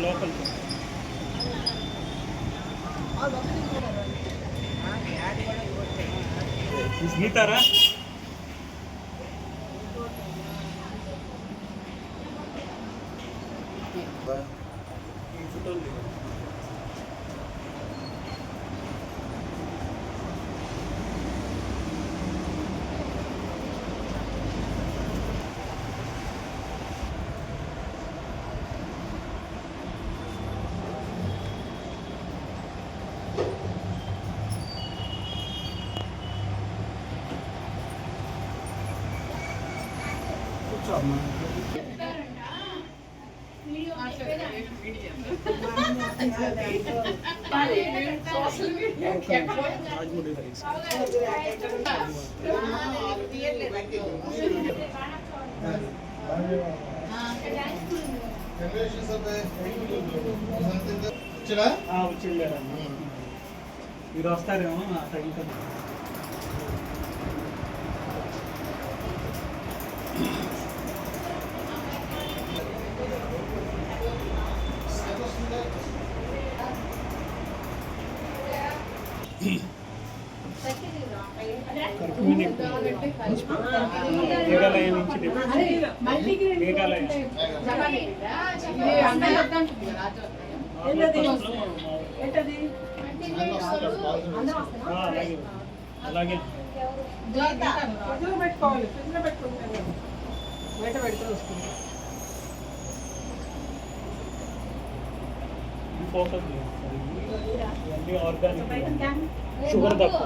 Local గీతారా మీరు వస్తారేమో టైంకి. మేఘాలయ నుంచి మేఘాలయ అలాగే ఫోకస్ ఇవన్నీ ఆర్గానిక్ షుగర్ తప్ప.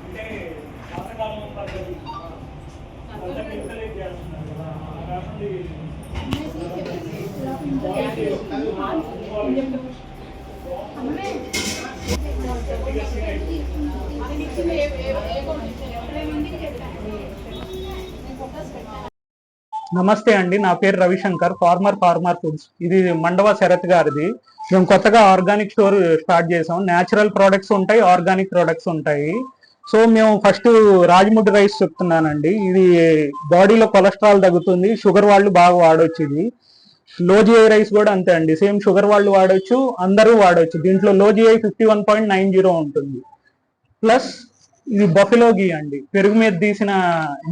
అంటే పాతకాలం పద్ధతి నమస్తే అండి, నా పేరు రవిశంకర్, ఫార్మర్ ఫుడ్స్. ఇది మండవ శరత్ గారిది. మేము కొత్తగా ఆర్గానిక్ స్టోర్ స్టార్ట్ చేసాం. న్యాచురల్ ప్రొడక్ట్స్ ఉంటాయి, ఆర్గానిక్ ప్రొడక్ట్స్ ఉంటాయి. సో మేము ఫస్ట్ రాజముద్ద రైస్ చెప్తున్నానండి. ఇది బాడీలో కొలెస్ట్రాల్ తగ్గుతుంది, షుగర్ వాళ్ళు బాగా వాడవచ్చు. ఇది లోజిఐ రైస్ కూడా అంతే అండి, సేమ్ షుగర్ వాళ్ళు వాడచ్చు, అందరూ వాడచ్చు. దీంట్లో లోజిఐ 51.90 ఉంటుంది. ప్లస్ ఇది బఫెలో గీ అండి, పెరుగు మీద తీసిన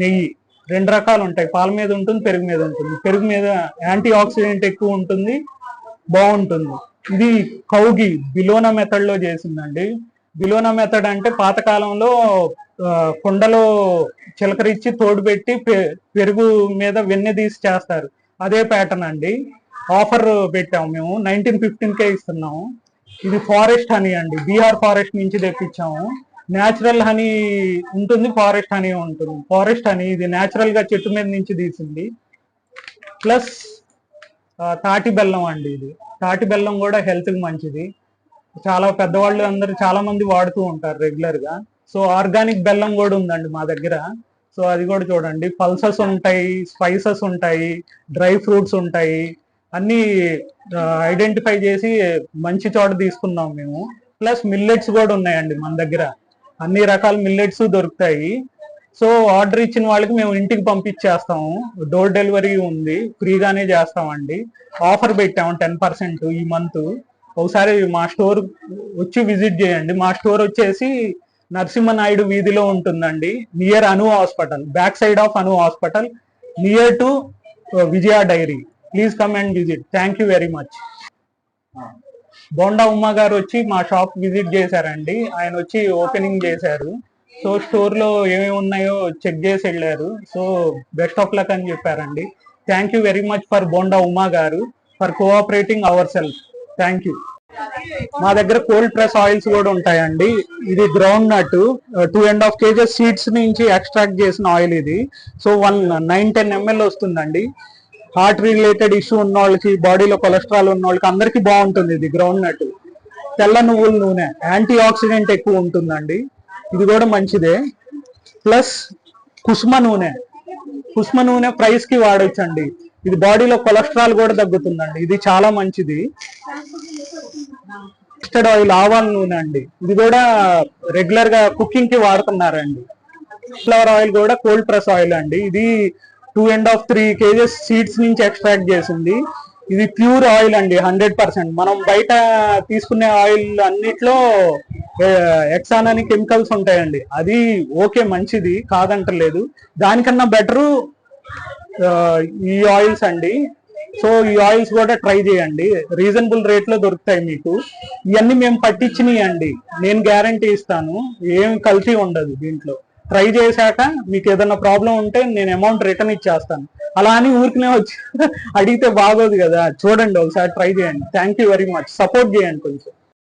నెయ్యి. 2 రకాలు ఉంటాయి, పాల మీద ఉంటుంది, పెరుగు మీద ఉంటుంది. పెరుగు మీద యాంటీ ఆక్సిడెంట్ ఎక్కువ ఉంటుంది, బాగుంటుంది. ఇది కౌగి బిలోనా మెథడ్ లో చేసిందండి. బిలోనా మెథడ్ అంటే పాతకాలంలో కుండలో చిలకరించి తోడు పెట్టి పెరుగు మీద వెన్నె తీసి చేస్తారు, అదే ప్యాటర్న్ అండి. ఆఫర్ పెట్టాము మేము, 1915కే ఇస్తున్నాము. ఇది ఫారెస్ట్ హనీ అండి, బీహార్ ఫారెస్ట్ నుంచి తెప్పించాము. న్యాచురల్ హనీ ఉంటుంది, ఫారెస్ట్ హనీ ఉంటుంది. ఫారెస్ట్ హనీ ఇది న్యాచురల్ గా చెట్టు మీద నుంచి తీసింది. ప్లస్ తాటి బెల్లం అండి, ఇది తాటి బెల్లం కూడా హెల్త్ కి మంచిది. చాలా పెద్దవాళ్ళు అందరు చాలా మంది వాడుతూ ఉంటారు రెగ్యులర్ గా. సో ఆర్గానిక్ బెల్లం కూడా ఉందండి మా దగ్గర. సో అది కూడా చూడండి, పల్సెస్ ఉంటాయి, స్పైసెస్ ఉంటాయి, డ్రై ఫ్రూట్స్ ఉంటాయి, అన్ని ఐడెంటిఫై చేసి మంచి చోట తీసుకున్నాం మేము. ప్లస్ మిల్లెట్స్ కూడా ఉన్నాయండి మన దగ్గర, అన్ని రకాల మిల్లెట్స్ దొరుకుతాయి. సో ఆర్డర్ ఇచ్చిన వాళ్ళకి మేము ఇంటికి పంపించేస్తాము, డోర్ డెలివరీ ఉంది, ఫ్రీగానే చేస్తామండి. ఆఫర్ పెట్టాము 10% ఈ మంత్. ఒకసారి మా స్టోర్ వచ్చి విజిట్ చేయండి. మా స్టోర్ వచ్చేసి నరసింహనాయుడు వీధిలో ఉంటుందండి, near Anu hospital, back side of Anu hospital, near to Vijaya dairy. Please come and visit. Thank you very much. Bonda Uma garu వచ్చి మా షాప్ విజిట్ చేశారండి, ఆయన వచ్చి ఓపెనింగ్ చేశారు. సో స్టోర్ లో ఏమేమి ఉన్నాయో చెక్ చేసి వెళ్ళారు. సో బెస్ట్ ఆఫ్ లక్ అని చెప్పారండి. Thank you very much for bonda Uma గారు for cooperating our self. Thank you. మా దగ్గర కోల్డ్ ప్రెస్ ఆయిల్స్ కూడా ఉంటాయండి. ఇది గ్రౌండ్ నట్ 2.5 kg సీడ్స్ నుంచి ఎక్స్ట్రాక్ట్ చేసిన ఆయిల్ ఇది. సో 9-10 ml వస్తుందండి. హార్ట్ రిలేటెడ్ ఇష్యూ ఉన్న వాళ్ళకి, బాడీలో కొలెస్ట్రాల్ ఉన్న వాళ్ళకి అందరికీ బాగుంటుంది ఇది గ్రౌండ్ నట్. తెల్ల నువ్వుల నూనె, యాంటీ ఆక్సిడెంట్ ఎక్కువ ఉంటుందండి, ఇది కూడా మంచిదే. ప్లస్ కుసుమ నూనె ప్రైస్ కి వాడొచ్చండి. ఇది బాడీలో కొలెస్ట్రాల్ కూడా తగ్గుతుందండి, ఇది చాలా మంచిది. మస్టర్డ్ ఆయిల్, ఆవాల నూనె అండి, ఇది కూడా రెగ్యులర్ గా కుకింగ్ కి వాడుతున్నారండి. ఫ్లవర్ ఆయిల్ కూడా కోల్డ్ ప్రెస్ ఆయిల్ అండి, ఇది 2.5-3 kgs సీడ్స్ నుంచి ఎక్స్ట్రాక్ట్ చేసింది. ఇది ప్యూర్ ఆయిల్ అండి, 100%. మనం బయట తీసుకునే ఆయిల్ అన్నిట్లో ఎక్సాన్ అని కెమికల్స్ ఉంటాయండి, అది ఓకే మంచిది కాదంటలేదు, దానికన్నా బెటరు ఈ ఆయిల్స్ అండి. సో ఈ ఆయిల్స్ కూడా ట్రై చేయండి, రీజనబుల్ రేట్ లో దొరుకుతాయి మీకు. ఇవన్నీ మేము పట్టించినవి అండి, నేను గ్యారంటీ ఇస్తాను, ఏం కల్తీ ఉండదు దీంట్లో. ట్రై చేశాక మీకు ఏదైనా ప్రాబ్లం ఉంటే నేను అమౌంట్ రిటర్న్ ఇచ్చేస్తాను. అలా అని ఊరికనే వచ్చి అడిగితే బాగోదు కదా, చూడండి ఒకసారి ట్రై చేయండి. Thank you very much, support చేయండి కొంచెం.